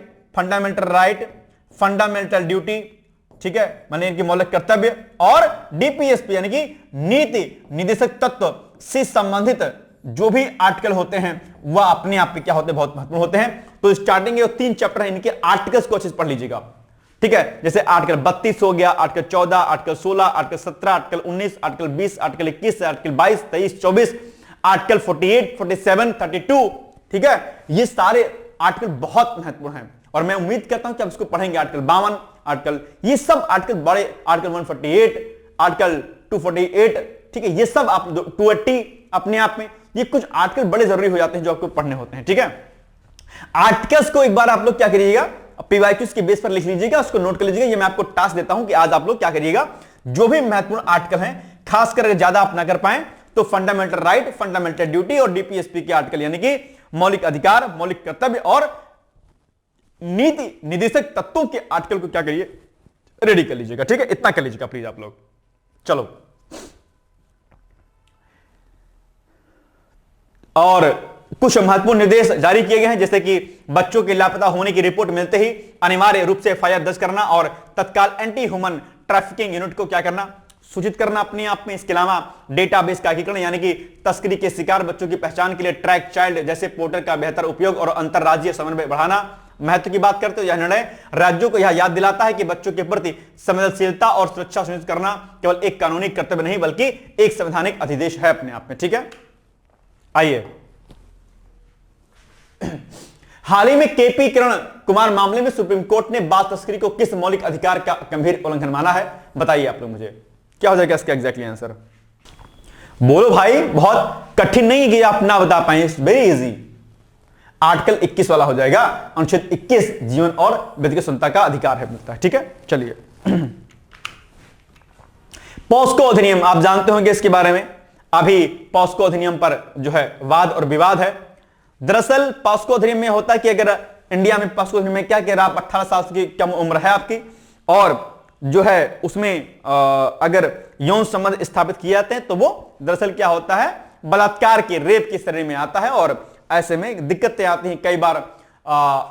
fundamental duty, ठीक है, माने इनकी मौलिक कर्तव्य, और डीपीएसपी यानी कि नीति निर्देशक तत्व से संबंधित जो भी आर्टिकल होते हैं वह अपने आप में क्या होते हैं, बहुत महत्वपूर्ण होते हैं। तो स्टार्टिंग के 3 चैप्टर है, इनके आर्टिकल्स को अच्छे से पढ़ लीजिएगा। ठीक है, जैसे आर्टिकल 32 हो गया, article 14, article 16, article 17, article 19, article 20, article 21, article 22, 23, 24, article 48, 47, 32। ठीक है, ये सारे आर्टिकल बहुत महत्वपूर्ण हैं और मैं उम्मीद करता हूं कि आप इसको पढ़ेंगे। आर्टिकल 52, आर्टिकल, ये सब आर्टिकल बड़े, आर्टिकल 148, आर्टिकल 248, ठीक है, ये सब आप 280 अपने आप में, ये कुछ आर्टिकल बड़े जरूरी हो जाते हैं जो आपको पढ़ने होते हैं। ठीक है, आर्टिकल्स को एक बार आप लोग क्या करिएगा, पीवाईक्यूज के बेस पर लिख लीजिएगा, उसको नोट कर लीजिएगा। ये मैं आपको टास्क देता हूं कि आज आप लोग क्या करिएगा, जो भी महत्वपूर्ण आर्टिकल हैं, खासकर अगर ज्यादा आप ना कर पाए तो फंडामेंटल राइट, फंडामेंटल ड्यूटी और डीपीएसपी के आर्टिकल यानी कि मौलिक अधिकार, मौलिक कर्तव्य और नीति निर्देशक तत्वों के आर्टिकल को क्या करिए, रेडी कर लीजिएगा। ठीक है, इतना कर लीजिएगा प्लीज आप लोग। चलो, और कुछ महत्वपूर्ण निर्देश जारी किए गए हैं, जैसे कि बच्चों के लापता होने की रिपोर्ट मिलते ही अनिवार्य रूप से एफआईआर दर्ज करना और तत्काल एंटी ह्यूमन ट्रैफिकिंग यूनिट को क्या करना, सूचित करना अपने आप में। इसके अलावा डेटाबेस का एकीकरण, यानी कि तस्करी के शिकार बच्चों की पहचान के लिए ट्रैक चाइल्ड जैसे पोर्टल का बेहतर उपयोग और अंतरराज्यीय समन्वय बढ़ाना। महत्व की बात करते हो, यह निर्णय राज्यों को यह याद दिलाता है कि बच्चों के प्रति संवेदनशीलता और सुरक्षा सुनिश्चित करना केवल एक कानूनी कर्तव्य नहीं बल्कि एक संवैधानिक अधिदेश है अपने आप में। ठीक है, आइए, हाल ही में केपी किरण कुमार मामले में सुप्रीम कोर्ट ने बाल तस्करी को किस मौलिक अधिकार का गंभीर उल्लंघन माना है? बताइए आप लोग मुझे, क्या हो जाएगा इसका एग्जैक्टली आंसर? बोलो भाई, बहुत कठिन नहीं कि आप ना बता पाए, इट्स वेरी इजी। आर्टिकल 21 वाला हो जाएगा, अनुच्छेद 21 जीवन और व्यक्तिगत स्वतंत्रता का अधिकार है मिलता है। ठीक है, चलिए, पॉस्को अधिनियम आप जानते होंगे इसके बारे में। अभी पॉस्को अधिनियम पर जो है वाद और विवाद है। दरअसल पॉस्को अधिनियम में होता है कि अगर इंडिया में पॉस्को अधिनियम में क्या कह रहा है, आप 18 साल की कम उम्र है आपकी और जो है उसमें अगर यौन संबंध स्थापित किए जाते हैं तो वो दरअसल क्या होता है, बलात्कार के, रेप की श्रेणी में आता है। और ऐसे में दिक्कतें आती हैं। कई बार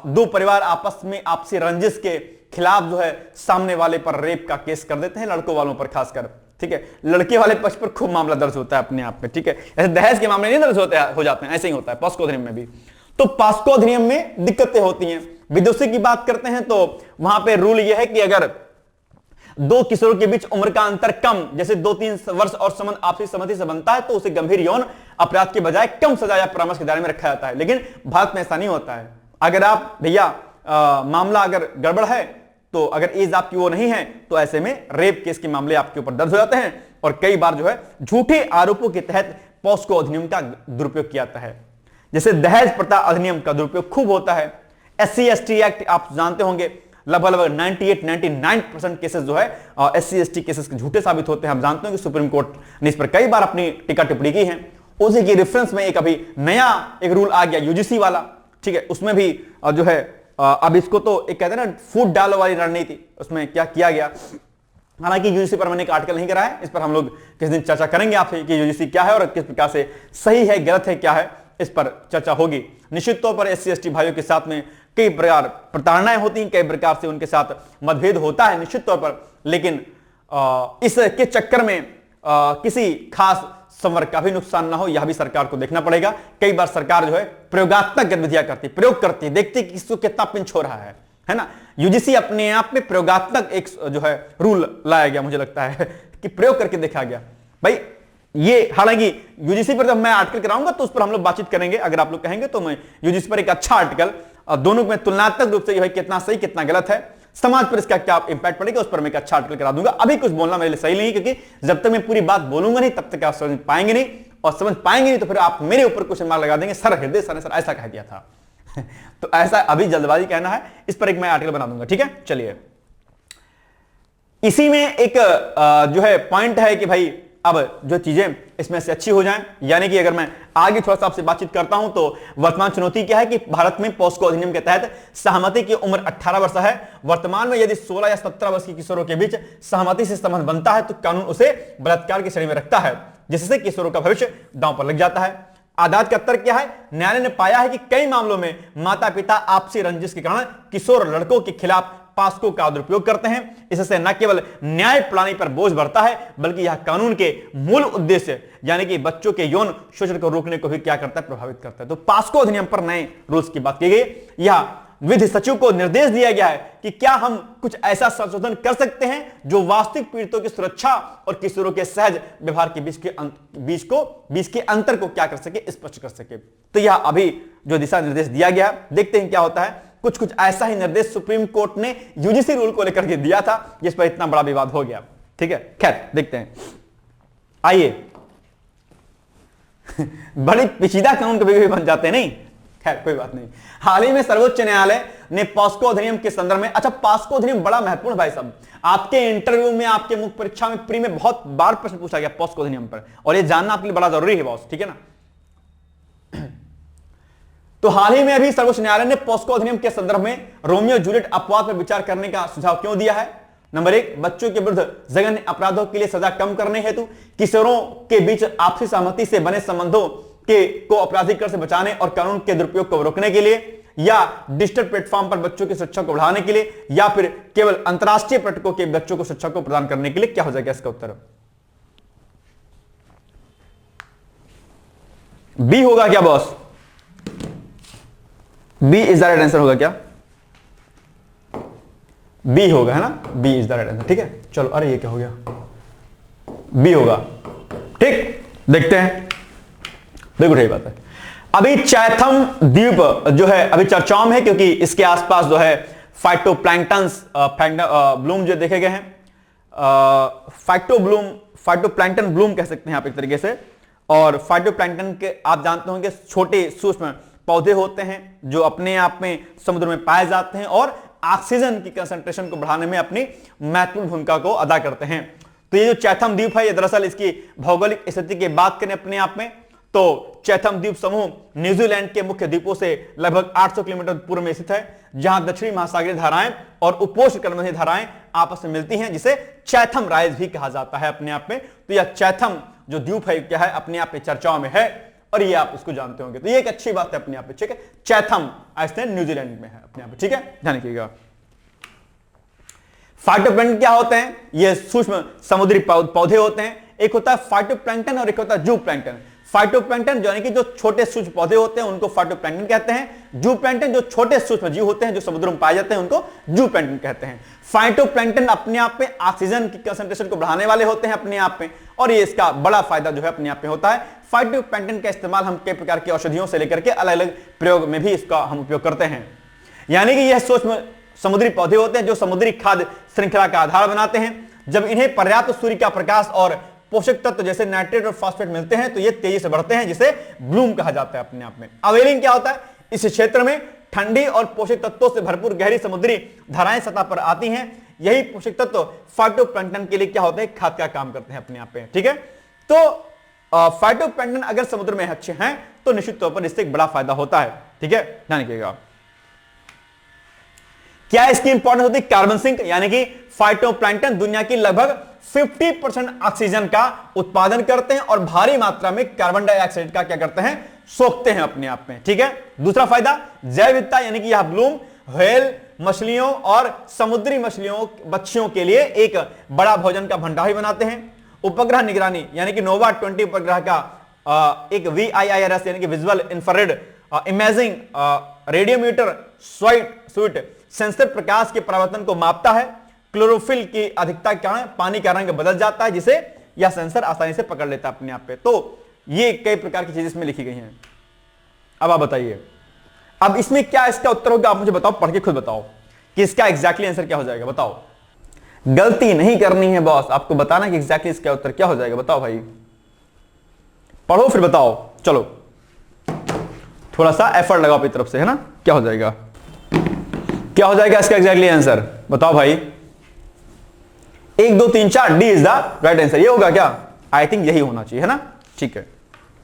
दो परिवार आपस में आपसी रंजिश के खिलाफ जो है सामने वाले पर रेप का केस कर देते हैं, लड़कों वालों पर खासकर। ठीक है, लड़के वाले पक्ष पर खूब मामला दर्ज होता है अपने आप में। ठीक है, ऐसे दहेज के मामले नहीं दर्ज हो जाते हैं, ऐसे ही होता है पॉस्को अधिनियम में भी। तो पॉस्को अधिनियम में दिक्कतें होती हैं। विदुषी की बात करते हैं तो वहां पे रूल यह है कि अगर दो किशोरों के बीच उम्र का अंतर कम, जैसे 2-3 वर्ष और संबंध आपसी सहमति से बनता है, तो उसे गंभीर यौन अपराध के बजाय कम सजा या परामर्श के दायरे में रखा जाता है। लेकिन भारत में ऐसा नहीं होता है। अगर आप भैया मामला अगर गड़बड़ है तो अगर एज आपकी वो नहीं है तो ऐसे में रेप केस के मामले आपके ऊपर दर्ज हो जाते हैं और कई बार जो है झूठे आरोपों के तहत पॉस्को अधिनियम का दुरुपयोग किया जाता है। जैसे दहेज प्रथा अधिनियम का दुरुपयोग खूब होता है। SC/ST एक्ट आप जानते होंगे, लगभग 98-99% केसेस जो है SC/ST केसेस झूठे साबित होते हैं। हम जानते हैं कि सुप्रीम कोर्ट ने इस पर कई बार अपनी टीका टिप्पणी की है। उसी की रेफरेंस में एक अभी नया एक रूल आ गया यूजीसी वाला। ठीक है, उसमें भी जो है अब इसको तो एक कहते हैं ना फूट डालो वाली रणनीति, उसमें क्या किया गया। हालांकि यूजीसी पर मैंने एक आर्टिकल नहीं करा है, इस पर हम लोग किस दिन चर्चा करेंगे आपसे कि यूजीसी क्या है और किस प्रकार से सही है, गलत है, क्या है, इस पर चर्चा होगी। निश्चित तौर पर SC/ST भाइयों के साथ में कई प्रकार प्रताड़नाएं होती हैं, कई प्रकार से उनके साथ मतभेद होता है निश्चित तौर पर। लेकिन इसके चक्कर में किसी खास संवर्ग का भी नुकसान ना हो, यह भी सरकार को देखना पड़ेगा। कई बार सरकार जो है प्रयोगात्मक गतिविधियां करती, प्रयोग करती, देखती कि इसको कितना पिंच हो रहा है ना। यूजीसी अपने आप में प्रयोगात्मक एक जो है रूल लाया गया, मुझे लगता है कि प्रयोग करके देखा गया भाई ये। हालांकि यूजीसी पर जब मैं आर्टिकल कराऊंगा तो उस पर हम लोग बातचीत करेंगे। अगर आप लोग कहेंगे तो मैं यूजीसी पर एक अच्छा आर्टिकल, दोनों में तुलनात्मक रूप से कितना सही कितना गलत है, समाज पर इसका क्या इंपैक्ट पड़ेगा, उस पर मैं एक अच्छा आर्टिकल करा दूंगा। अभी कुछ बोलना मेरे लिए सही नहीं, क्योंकि जब तक मैं पूरी बात बोलूंगा नहीं तब तक आप समझ पाएंगे नहीं, और समझ पाएंगे नहीं तो फिर आप मेरे ऊपर क्वेश्चन मार्क लगा देंगे, सर हृदय सर ने सर ऐसा कह दिया था। तो ऐसा अभी जल्दबाजी कहना है, इस पर एक मैं आर्टिकल बना दूंगा। ठीक है, चलिए, इसी में एक जो है पॉइंट है कि भाई अब जो चीजें इसमें से अच्छी हो जाएं, यानी कि अगर मैं आगे थोड़ा सा आपसे बातचीत करता हूं तो वर्तमान चुनौती क्या है कि भारत में पॉस्को अधिनियम के तहत सहमति की उम्र 18 वर्ष है। वर्तमान में यदि 16 या 17 वर्ष के किशोरों के बीच सहमति से संबंध बनता है तो कानून उसे बलात्कार की श्रेणी में रखता है, जिससे किशोरों का भविष्य दांव पर लग जाता है। अदालत का तर्क क्या है? न्यायालय ने पाया है कि कई मामलों में माता पिता आपसी रंजिश के कारण किशोर लड़कों के खिलाफ पॉस्को का दुरुपयोग करते हैं। इससे न केवल न्याय प्रणाली पर बोझ बढ़ता है बल्कि यह कानून के मूल उद्देश्य यानी कि बच्चों के यौन शोषण को रोकने को भी क्या करता है, प्रभावित करता है। तो पॉस्को अधिनियम पर नए रूल्स की बात की गई। यह विधि सचिव को निर्देश दिया गया है कि क्या हम कुछ ऐसा संशोधन कर सकते हैं जो वास्तविक पीड़ितों की सुरक्षा और किशोरों के सहज व्यवहार के बीच के अंतर को क्या कर सके, स्पष्ट कर सके। तो यह अभी जो दिशा निर्देश दिया गया, देखते हैं क्या होता है। कुछ ऐसा ही निर्देश सुप्रीम कोर्ट ने यूजीसी रूल को लेकर के दिया था, जिस पर इतना बड़ा विवाद हो गया। ठीक है, खैर देखते हैं। आइए, बड़ी पेचीदा कानून कभी भी बन जाते हैं नहीं, खैर कोई बात नहीं। हाल ही में सर्वोच्च न्यायालय ने पॉस्को अधिनियम के संदर्भ में, अच्छा पॉस्को अधिनियम बड़ा महत्वपूर्ण भाई साहब, आपके इंटरव्यू में, आपके मुख्य परीक्षा में, प्री में बहुत बार प्रश्न पूछा गया पॉस्को अधिनियम पर, और यह जानना आपके लिए बड़ा जरूरी है बॉस। ठीक है ना, तो हाल ही में अभी सर्वोच्च न्यायालय ने पॉस्को अधिनियम के संदर्भ में रोमियो जूलियट अपवाद पर विचार करने का सुझाव क्यों दिया है? नंबर 1, बच्चों के विरुद्ध जघन्य अपराधों के लिए सजा कम करने हेतु, किशोरों के बीच आपसी सहमति से बने संबंधों को अपराधीकरण से बचाने और कानून के दुरुपयोग को रोकने के लिए, या डिजिटल प्लेटफॉर्म पर बच्चों की शिक्षा को बढ़ाने के लिए, या फिर केवल अंतरराष्ट्रीय पर्यटकों के बच्चों को शिक्षा को प्रदान करने के लिए? क्या हो जाएगा इसका उत्तर? बी होगा क्या boss? B is the right answer होगा क्या? बी होगा, है ना? B is the right answer. ठीक है, चलो। अरे ये क्या हो गया? बी होगा। ठीक, देखते हैं। बिल्कुल सही बात है। अभी चैथम द्वीप जो है अभी चर्चाओं में है, क्योंकि इसके आसपास जो है फाइटोप्लैंक्टन्स ब्लूम जो देखे गए हैं। फाइटोप्लैंक्टन ब्लूम कह सकते हैं आप एक तरीके से। और फाइटोप्लैंक्टन के आप जानते होंगे छोटे सूक्ष्म पौधे होते हैं जो अपने आप में समुद्र में पाए जाते हैं और ऑक्सीजन की कंसंट्रेशन को बढ़ाने में अपनी महत्वपूर्ण भूमिका को अदा करते हैं। तो ये जो चैथम द्वीप है, ये दरअसल इसकी भौगोलिक स्थिति की बात करें अपने आप में, तो चैथम द्वीप समूह न्यूजीलैंड के मुख्य द्वीपों से लगभग 800 किलोमीटर पूर्व में स्थित है, जहां दक्षिणी महासागरीय धाराएं और उपोष्णकटिबंधीय धाराएं आपस में मिलती हैं, जिसे चैथम राइज भी कहा जाता है अपने आप में। तो यह चैथम जो द्वीप है क्या है, अपने आप में चर्चाओं में है, और ये आप इसको जानते होंगे। तो ये एक अच्छी बात है अपने आप में। ठीक है, चैथम आइसलैंड न्यूजीलैंड में है अपने आप में। ठीक है, ध्यान रखिएगा। फाइटोप्लैंक्टन क्या होते हैं? ये सूक्ष्म समुद्री पौधे होते हैं। एक होता है फाइटोप्लैंक्टन और एक होता है जूप्लैंक्टन। फाइटोप्लैंक्टन यानी कि जो छोटे सूक्ष्म पौधे होते हैं उनको फाइटोप्लैंक्टन कहते हैं। जूप्लैंक्टन जो छोटे सूक्ष्म जीव होते हैं जो समुद्र में पाए जाते हैं उनको जूप्लैंक्टन कहते हैं। फाइटोप्लैंक्टन अपने आप में ऑक्सीजन की कंसंट्रेशन को बढ़ाने वाले होते हैं अपने आप में, और ये इसका बड़ा फायदा जो है अपने आप में होता है। फाइटोप्लैंक्टन का इस्तेमाल हम कई प्रकार की औषधियों से लेकर के अलग अलग प्रयोग में भी इसका हम उपयोग करते हैं। यानी कि यह सूक्ष्म समुद्री पौधे होते हैं जो समुद्री खाद्य श्रृंखला का आधार बनाते हैं। जब इन्हें पर्याप्त सूर्य का प्रकाश और पोषक तत्व जैसे नाइट्रेट और फास्फेट मिलते हैं तो ये तेजी से बढ़ते हैं, जिसे ब्लूम कहा जाता है अपने आप में। अवेलिंग क्या होता है? इस क्षेत्र में ठंडी और पोषक तत्वों से भरपूर गहरी समुद्री धाराएं सतह पर आती हैं। यही पोषक तत्व फाइटोप्लैंक्टन के लिए क्या होते हैं? खाद्य का काम करते हैं अपने आप में। ठीक है, तो फाइटोप्लैंक्टन अगर समुद्र में अच्छे हैं तो निश्चित तौर पर इससे एक बड़ा फायदा होता है। ठीक है, ध्यान रखिएगा। क्या इसकी इंपॉर्टेंस होती है? कार्बन सिंक, यानी कि फाइटोप्लैंक्टन दुनिया की लगभग 50% ऑक्सीजन का उत्पादन करते हैं और भारी मात्रा में कार्बन डाइऑक्साइड का क्या करते हैं? सोखते हैं अपने आप में। ठीक है, दूसरा फायदा जैव विविधता, यानी कि यह ब्लूम व्हेल मछलियों और समुद्री मछलियों बच्चियों के लिए एक बड़ा भोजन का भंडार भी बनाते हैं। उपग्रह निगरानी, यानी कि नोवा 20 उपग्रह का एक VIIRS यानी कि visual infrared imaging radiometer suite sensor प्रकाश के परावर्तन को मापता है। क्लोरोफिल की अधिकता के कारण पानी का रंग बदल जाता है, जिसे यह सेंसर आसानी से पकड़ लेता है अपने आप पे। तो ये कई प्रकार की चीजें इसमें लिखी गई हैं। अब आप बताइए, अब इसमें क्या इसका उत्तर होगा? आप मुझे बताओ, पढ़ के खुद बताओ कि इसका एग्जैक्टली आंसर क्या हो जाएगा। बताओ, गलती नहीं करनी है बॉस, आपको बताना कि एग्जैक्टली इसका उत्तर क्या हो जाएगा। बताओ भाई, पढ़ो फिर बताओ। चलो थोड़ा सा एफर्ट लगाओ अपनी तरफ से, है ना। क्या हो जाएगा, क्या हो जाएगा इसका एग्जैक्टली आंसर? बताओ भाई। 1 2 3 4 D is the right answer. ये होगा क्या? आई थिंक यही होना चाहिए, है ना। ठीक है,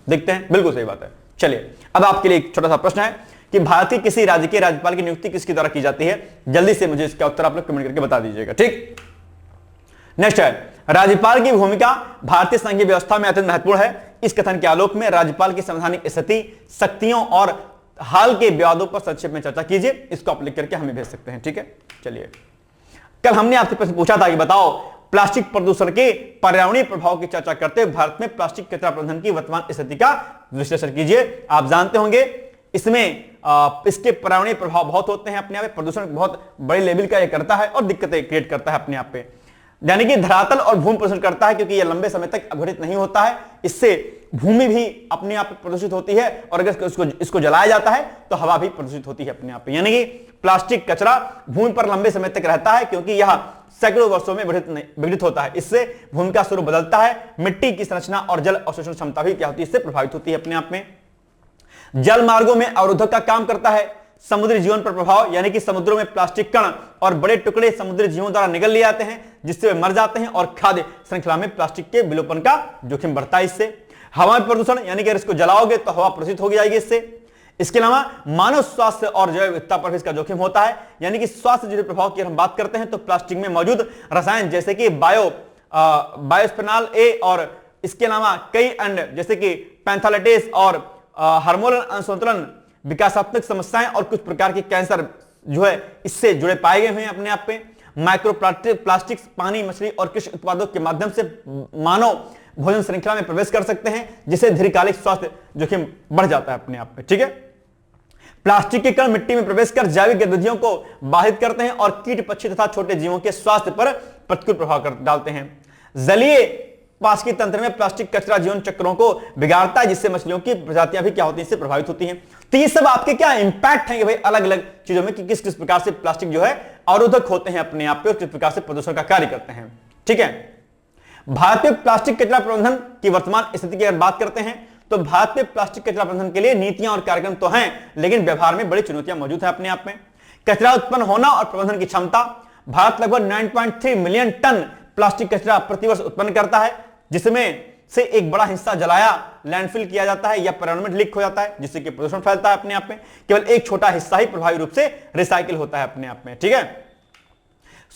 देखते हैं। बिल्कुल सही बात है। चलिए, अब आपके लिए एक छोटा सा प्रश्न है कि भारत के किसी राज्य के राज्यपाल की नियुक्ति किसके द्वारा की जाती है? जल्दी से मुझे इसका उत्तर आप लोग कमेंट करके बता दीजिएगा। ठीक, नेक्स्ट है, राज्यपाल की भूमिका भारतीय संघीय व्यवस्था में अत्यंत महत्वपूर्ण है। इस कथन के आलोक में राज्यपाल की संवैधानिक स्थिति, शक्तियों और हाल के विवादों पर संक्षेप में चर्चा कीजिए। इसको आप लिख करके हमें भेज सकते हैं। ठीक है, चलिए। कल हमने आपसे प्रश्न पूछा था कि बताओ प्लास्टिक प्रदूषण के पर्यावरणीय प्रभाव की चर्चा करते हुए भारत में प्लास्टिक कचरा प्रबंधन की वर्तमान स्थिति का विश्लेषण कीजिए। आप जानते होंगे इसमें इसके पर्यावरणीय प्रभाव बहुत होते हैं अपने आप में। प्रदूषण बहुत बड़े लेवल का ये करता है और दिक्कतें क्रिएट करता है अपने आप पे, यानी कि धरातल और भूमि प्रदूषण करता है, क्योंकि यह लंबे समय तक अघटित नहीं होता है। इससे भूमि भी अपने आप प्रदूषित होती है और अगर इसको जलाया जाता है तो हवा भी प्रदूषित होती है अपने आप पे। यानी कि प्लास्टिक कचरा भूमि पर लंबे समय तक रहता है, क्योंकि यह सैकड़ों वर्षों में विघटित होता है। इससे भूमि का स्वरूप बदलता है, मिट्टी की संरचना और जल अवशोषण क्षमता भी क्या होती है? इससे प्रभावित होती है अपने आप में। जल मार्गों में अवरोधक का काम करता है। समुद्री जीवन पर प्रभाव, यानी कि समुद्रों में प्लास्टिक कण और बड़े टुकड़े समुद्री जीवों द्वारा निगल लिए जाते हैं, जिससे वे मर जाते हैं और खाद्य श्रृंखला में प्लास्टिक के विलोपन का जोखिम बढ़ता है। इससे हवा में प्रदूषण, यानी कि अगर इसको जलाओगे तो हवा प्रदूषित हो जाएगी। इससे इसके अलावा मानव स्वास्थ्य और जैव विविधता पर भी इसका जोखिम होता है, यानी कि स्वास्थ्य जुड़े प्रभाव की हम बात करते हैं तो प्लास्टिक में मौजूद रसायन जैसे कि बायोस्फेनॉल ए और इसके अलावा कई अन्य जैसे कि पैंथालेटेस और हार्मोनल असंतुलन, विकासात्मक समस्याएं और कुछ प्रकार के कैंसर जो है इससे जुड़े पाए गए हुए हैं अपने आप पे। माइक्रो प्लास्टिक्स पानी, मछली और कृषि उत्पादों के माध्यम से मानव भोजन श्रृंखला में प्रवेश कर सकते हैं, जिससे दीर्घकालिक स्वास्थ्य जोखिम बढ़ जाता है अपने आप में। ठीक है, प्लास्टिक के कण मिट्टी में प्रवेश कर जैविक गतिविधियों को बाधित करते हैं और कीट, पक्षी तथा छोटे जीवों के स्वास्थ्य पर प्रतिकूल प्रभाव डालते हैं। जलीय पाचकीय तंत्र में प्लास्टिक कचरा जीवन चक्रों को बिगाड़ता है, जिससे मछलियों की प्रजातियां भी क्या होती हैं, इससे प्रभावित होती हैं। तो ये सब आपके क्या इंपैक्ट है भाई अलग अलग चीजों में कि किस किस प्रकार से प्लास्टिक जो है अवरोधक होते हैं अपने आप पे और किस प्रकार से प्रदूषण का कार्य करते हैं। ठीक है, भारत में प्लास्टिक कचरा प्रबंधन की वर्तमान स्थिति की अगर बात करते हैं तो भारत में प्लास्टिक कचरा प्रबंधन के लिए नीतियां और कार्यक्रम तो हैं, लेकिन व्यवहार में बड़ी चुनौतियां मौजूद है अपने आप में। कचरा उत्पन्न होना और प्रबंधन की क्षमता, भारत लगभग 9.3 मिलियन टन प्लास्टिक कचरा प्रतिवर्ष उत्पन्न करता है, जिसमें से एक बड़ा हिस्सा जलाया लैंडफिल किया जाता है या पर्यावरण में लीक हो जाता है, जिससे कि प्रदूषण फैलता है अपने आप में। केवल एक छोटा हिस्सा ही प्रभावी रूप से रिसाइकिल होता है अपने आप में। ठीक है,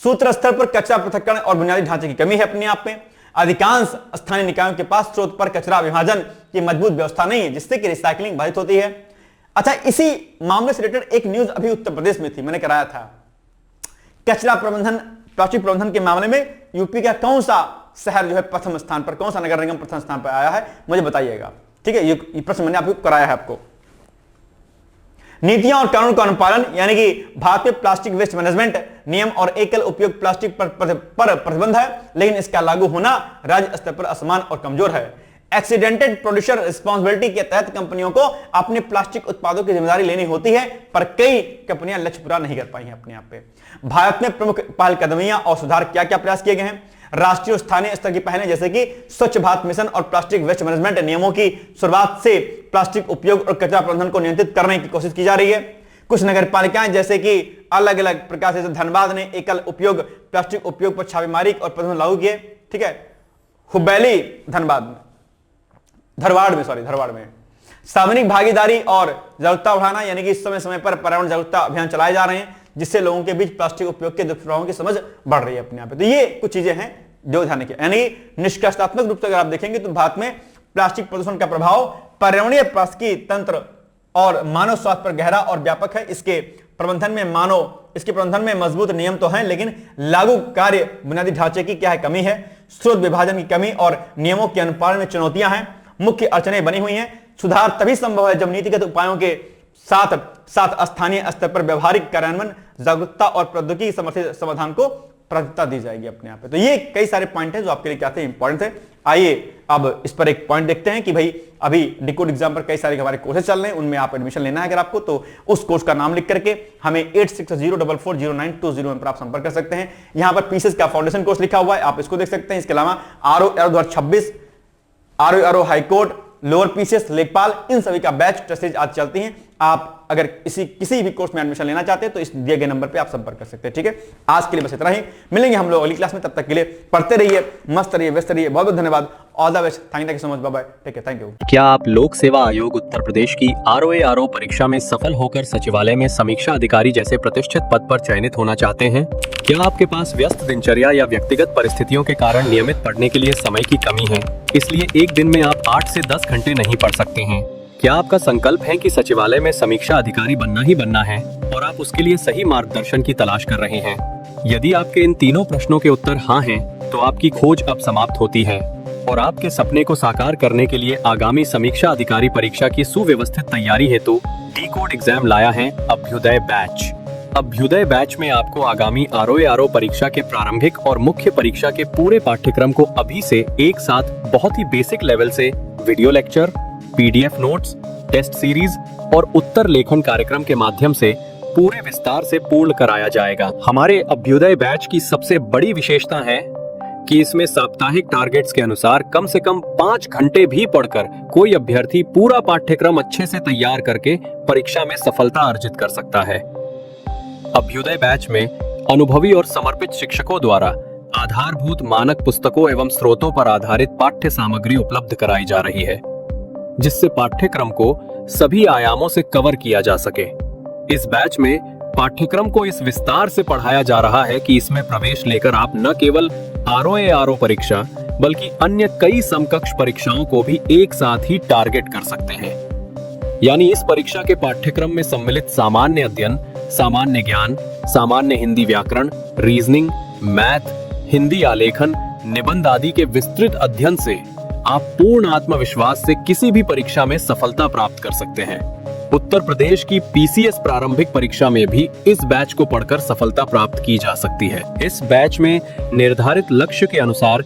सूत्र स्तर पर कचरा पृथक्करण और बुनियादी ढांचे की कमी है अपने आप में। अधिकांश स्थानीय निकायों के पास स्रोत पर कचरा विभाजन की मजबूत व्यवस्था नहीं है, जिससे कि रिसाइकलिंग बाधित होती है। अच्छा, इसी मामले से रिलेटेड एक न्यूज अभी उत्तर प्रदेश में थी, मैंने कराया था। कचरा प्रबंधन, प्लास्टिक प्रबंधन के मामले में यूपी का कौन सा शहर जो है प्रथम स्थान पर, कौन सा नगर निगम प्रथम स्थान पर आया है, मुझे बताइएगा। ठीक है, ये प्रश्न मैंने आपको कराया है आपको। नीतियां और कानून का अनुपालन, यानी कि भारत में प्लास्टिक वेस्ट मैनेजमेंट नियम और एकल उपयोग प्लास्टिक पर प्रतिबंध है, लेकिन इसका लागू होना राज्य स्तर पर असमान और कमजोर है। एक्सीडेंटेड प्रोड्यूसर रिस्पांसिबिलिटी के तहत कंपनियों को अपने प्लास्टिक उत्पादों की जिम्मेदारी लेनी होती है, पर कई कंपनियां लक्ष्य पूरा नहीं कर पाई हैं अपने आप पे। भारत में प्रमुख पहलकदमियां और सुधार क्या क्या प्रयास किए गए हैं? राष्ट्रीय और स्थानीय स्तर की पहलें जैसे कि स्वच्छ भारत मिशन और प्लास्टिक वेस्ट मैनेजमेंट नियमों की शुरुआत से प्लास्टिक उपयोग और कचरा प्रबंधन को नियंत्रित करने की कोशिश की जा रही है। कुछ नगर पालिकाएं जैसे कि अलग अलग प्रकार से धनबाद ने एकल उपयोग प्लास्टिक उपयोग पर छापेमारी और प्रतिबंध लागू किए। ठीक है, हुबैली धरवाड़ में सार्वजनिक भागीदारी और जागरूकता बढ़ाना, यानी कि समय समय पर पर्यावरण जागरूकता अभियान चलाए जा रहे हैं, जिससे लोगों के बीच प्लास्टिक उपयोग के दुष्प्रभावों की समझ बढ़ रही है अपने आप पे। तो ये कुछ चीजें हैं जो ध्यान रखिए, यानी निष्कर्षात्मक रूप से अगर आप देखेंगे तो भारत में प्लास्टिक प्रदूषण का प्रभाव पर्यावरणीय पारिस्थितिकी तंत्र और मानव स्वास्थ्य पर गहरा और व्यापक है। इसके प्रबंधन में मजबूत नियम तो हैं, लेकिन लागू कार्य बुनियादी ढांचे की क्या है, कमी है। स्रोत विभाजन की कमी और नियमों के अनुपालन में चुनौतियां हैं, मुख्य अड़चनें बनी हुई हैं। सुधार तभी संभव है जब नीतिगत उपायों के साथ साथ स्थानीय स्तर पर व्यवहारिक कार्यान्वयन, जागरूकता और प्रौद्योगिकी समर्थित समाधान को प्राथमिकता दी जाएगी अपने आप पे। तो ये कई सारे पॉइंट हैं जो आपके लिए क्या थे, इंपॉर्टेंट थे। आइए अब इस पर एक पॉइंट देखते हैं कि भाई अभी डिकोड एग्जाम पर कई सारे हमारे कोर्सेज चल रहे हैं, उनमें आप एडमिशन लेना है अगर आपको, तो उस कोर्स का नाम लिख करके हमें 8604409201 पर आप संपर्क कर सकते हैं। यहां पर पीसेस का फाउंडेशन कोर्स लिखा हुआ है, आप इसको देख सकते हैं। इसके अलावा RO 2026, RO high court, lower PCS, लेखपाल, इन सभी का बैच टेस्ट आज चलती हैं। आप अगर किसी भी कोर्स में एडमिशन लेना चाहते हैं तो इस दिए गए नंबर पे आप संपर्क कर सकते हैं। ठीक है, आज के लिए बस इतना ही, मिलेंगे हम लोग अगली क्लास में। तब तक के लिए पढ़ते रहिए, मस्त रहिए, व्यस्त रहिए। बहुत बहुत धन्यवाद, all the best, thank you so much, bye bye, take care, thank you. क्या आप लोक सेवा आयोग उत्तर प्रदेश की आरओ परीक्षा में सफल होकर सचिवालय में समीक्षा अधिकारी जैसे प्रतिष्ठित पद पर चयनित होना चाहते हैं? क्या आपके पास व्यस्त दिनचर्या या व्यक्तिगत परिस्थितियों के कारण नियमित पढ़ने के लिए समय की कमी है, इसलिए एक दिन में आप 8 से 10 घंटे नहीं पढ़ सकते हैं? क्या आपका संकल्प है कि सचिवालय में समीक्षा अधिकारी बनना ही बनना है और आप उसके लिए सही मार्गदर्शन की तलाश कर रहे हैं? यदि आपके इन तीनों प्रश्नों के उत्तर हाँ हैं, तो आपकी खोज अब समाप्त होती है और आपके सपने को साकार करने के लिए आगामी समीक्षा अधिकारी परीक्षा की सुव्यवस्थित तैयारी हेतु डिकोड एग्जाम लाया है अभ्युदय बैच। अभ्युदय बैच में आपको आगामी आरओ परीक्षा के प्रारंभिक और मुख्य परीक्षा के पूरे पाठ्यक्रम को अभी से एक साथ बहुत ही बेसिक लेवल से video lecture, PDF notes, test series और उत्तर लेखन कार्यक्रम के माध्यम से पूरे विस्तार से पूर्ण कराया जाएगा। हमारे अभ्युदय बैच की सबसे बड़ी विशेषता है कि इसमें साप्ताहिक टारगेट्स के अनुसार कम से कम 5 घंटे भी पढ़कर कोई अभ्यर्थी पूरा पाठ्यक्रम अच्छे से तैयार करके परीक्षा में सफलता अर्जित कर सकता है। अभ्युदय बैच में अनुभवी और समर्पित शिक्षकों द्वारा आधारभूत मानक पुस्तकों एवं स्रोतों पर आधारित पाठ्य सामग्री उपलब्ध कराई जा रही है। जिससे पाठ्यक्रम को सभी आयामों से कवर किया जा सके। इस बैच में पाठ्यक्रम को इस विस्तार से पढ़ाया जा रहा है कि इसमें प्रवेश लेकर आप न केवल ROA-RO परीक्षा बल्कि अन्य कई समकक्ष परीक्षाओं को भी एक साथ ही टारगेट कर सकते हैं। यानी इस परीक्षा के पाठ्यक्रम में सम्मिलित सामान्य अध्ययन, सामान्य ज्ञान, सामान्य हिंदी व्याकरण, रीजनिंग, मैथ, हिंदी आलेखन, निबंध आदि के विस्तृत अध्ययन से आप पूर्ण आत्मविश्वास से किसी भी परीक्षा में सफलता प्राप्त कर सकते हैं। उत्तर प्रदेश की PCS प्रारंभिक परीक्षा में भी इस बैच को पढ़कर सफलता प्राप्त की जा सकती है। इस बैच में निर्धारित लक्ष्य के अनुसार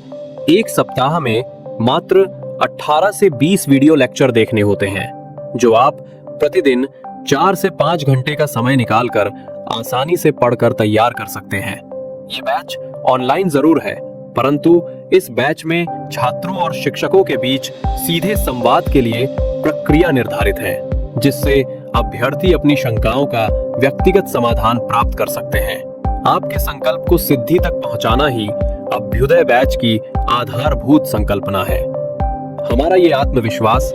एक सप्ताह में मात्र 18 से 20 वीडियो लेक्चर देखने होते हैं, जो आप प्रतिदिन 4 से 5 घंटे का समय निकालकर आसानी से पढ़कर तैयार कर सकते हैं। ये बैच ऑनलाइन जरूर है, परंतु इस बैच में छात्रों और शिक्षकों के बीच सीधे संवाद के लिए प्रक्रिया निर्धारित है, जिससे अभ्यर्थी अपनी शंकाओं का व्यक्तिगत समाधान प्राप्त कर सकते हैं। आपके संकल्प को सिद्धि तक पहुंचाना ही अभ्युदय बैच की आधारभूत संकल्पना है। हमारा ये आत्मविश्वास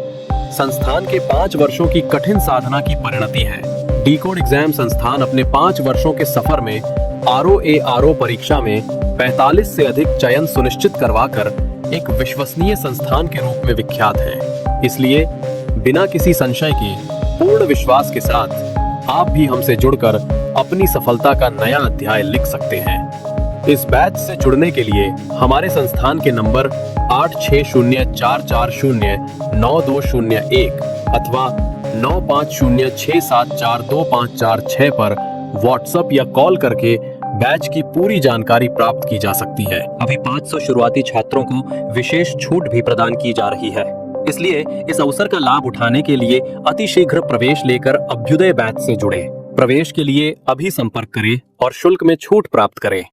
संस्थान के 5 वर्षों की कठिन साधना की परिणति है। डीकोड एग्जाम संस्थान अपने 5 वर्षों के सफर में ROA-RO परीक्षा में 45 से अधिक चयन सुनिश्चित करवाकर एक विश्वसनीय संस्थान के रूप में विख्यात है। इसलिए बिना किसी संशय के पूर्ण विश्वास के साथ आप भी हमसे जुड़कर अपनी सफलता का नया अध्याय लिख सकते हैं। इस बैच से जुड़ने के लिए हमारे संस्थान के नंबर 8604409201 अथवा 9506742546 पर व्हाट्सएप या कॉल करके बैच की पूरी जानकारी प्राप्त की जा सकती है। अभी 500 शुरुआती छात्रों को विशेष छूट भी प्रदान की जा रही है, इसलिए इस अवसर का लाभ उठाने के लिए अतिशीघ्र प्रवेश लेकर अभ्युदय बैच से जुड़े। प्रवेश के लिए अभी संपर्क करें और शुल्क में छूट प्राप्त करें।